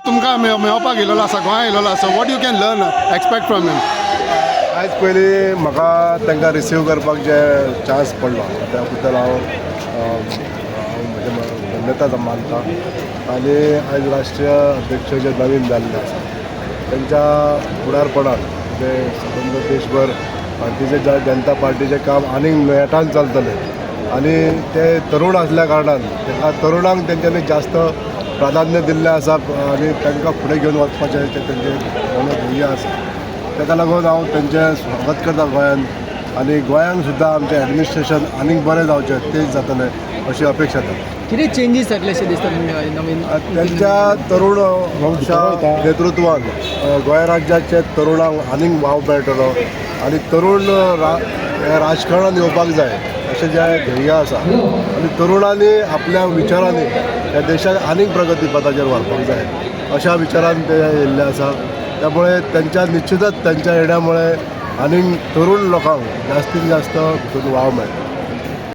तुमकां मेळपाक येयलेलो आसा गोंया येयलेलो आसा what you can learn expect from him. आयज पयलीं म्हाका तांकां रिसीव करपाक जे चान्स पडलो त्या बद्दल हांव म्हजें धन्यता मानता. आनी आयज राष्ट्रीय अध्यक्ष जे नवीन जाल्ले आसा त्यांच्या फुडारपणान जे संबंद देशभर भारतीय जनता पार्टीचें काम आनीक नेटान चलतलें आनी ते तरूण आसल्या कारणान तांकां तरुणांक तेंच्यांनी जास्त प्राधान्य दिल्लें आसा आनी तांकां फुडें घेवन वचपाचें तेंचें ध्येय आसा. ताका लागून हांव तेंचें स्वागत करता गोंयांत आनी गोंयांत सुद्दां आमचें एडमिनिस्ट्रेशन आनीक बरें जावचें तेच जातलें अशी अपेक्षा जाता. कितें चेंजीस जातले अशें दिसता नवीन त्यांच्या तरुण वंशा नेतृत्वान गोंय राज्याचे तरुणांक आनीक वाव मेळटलो आनी तरुण राजकारणांत येवपाक जाय अशें जें ध्येय आसा आनी तरुणांनी आपल्या विचारांनी ह्या देशाक आनीक प्रगती पथाचेर व्हरपाक जाय अशा विचारान ते येयल्ले आसा. त्यामुळे त्यांच्या निश्चितच त्यांच्या येण्यामुळे आनीक तरुण लोकांक जास्तीत जास्त वाव मेळटा.